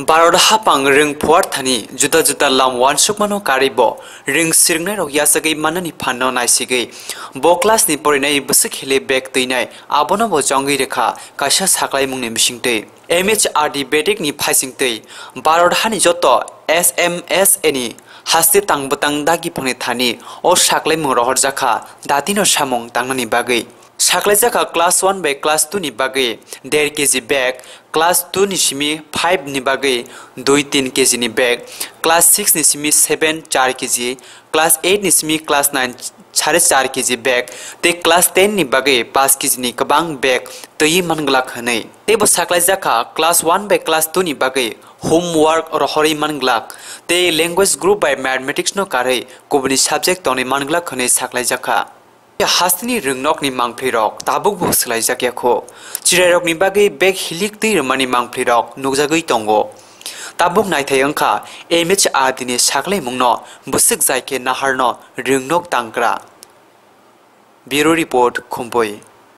Barod hapang Rwng puar thani juda juda lam wansukmano karibo Rwng Swrwng rok yasagei manani phanno naisigei bo class ni porinai busuk hele bek teinai abono bo jongei rekha kaisa Saklai mungni misingtei MHRD bedik ni phaisingtei Barod hani joto SMS ni haste Tangbwtang dagi phangni thani o Saklai mung rohor jakha datino samung tangnani bagei Saklai jaka class 1 by class 2 ni bagei 1.5 kg bag class 2 ni simi 5 ni bagei 2-3 kg ni bag class 6 ni simi 7 4 kg class 8 ni simi class 9 4.5 kg bag te class 10 ni bagei 5 kg ni kabang bag tei mangla khanei te bo Saklai jaka class 1 by class 2 ni bagei homework rohori manglak te language group by mathematics no kare kobni subject toni mangla khane Saklai jaka Hastini Rwngnok ni mangphlirok tabuk bo slaijakyakho chirairok ni bagei bag hilik tei rmani mangphlirok nugjagoi tongo tabuk naithai angkha MHRD ni Saklai mungno busuk jaike naharno Rwngnok tangkra Bureau report Khumboi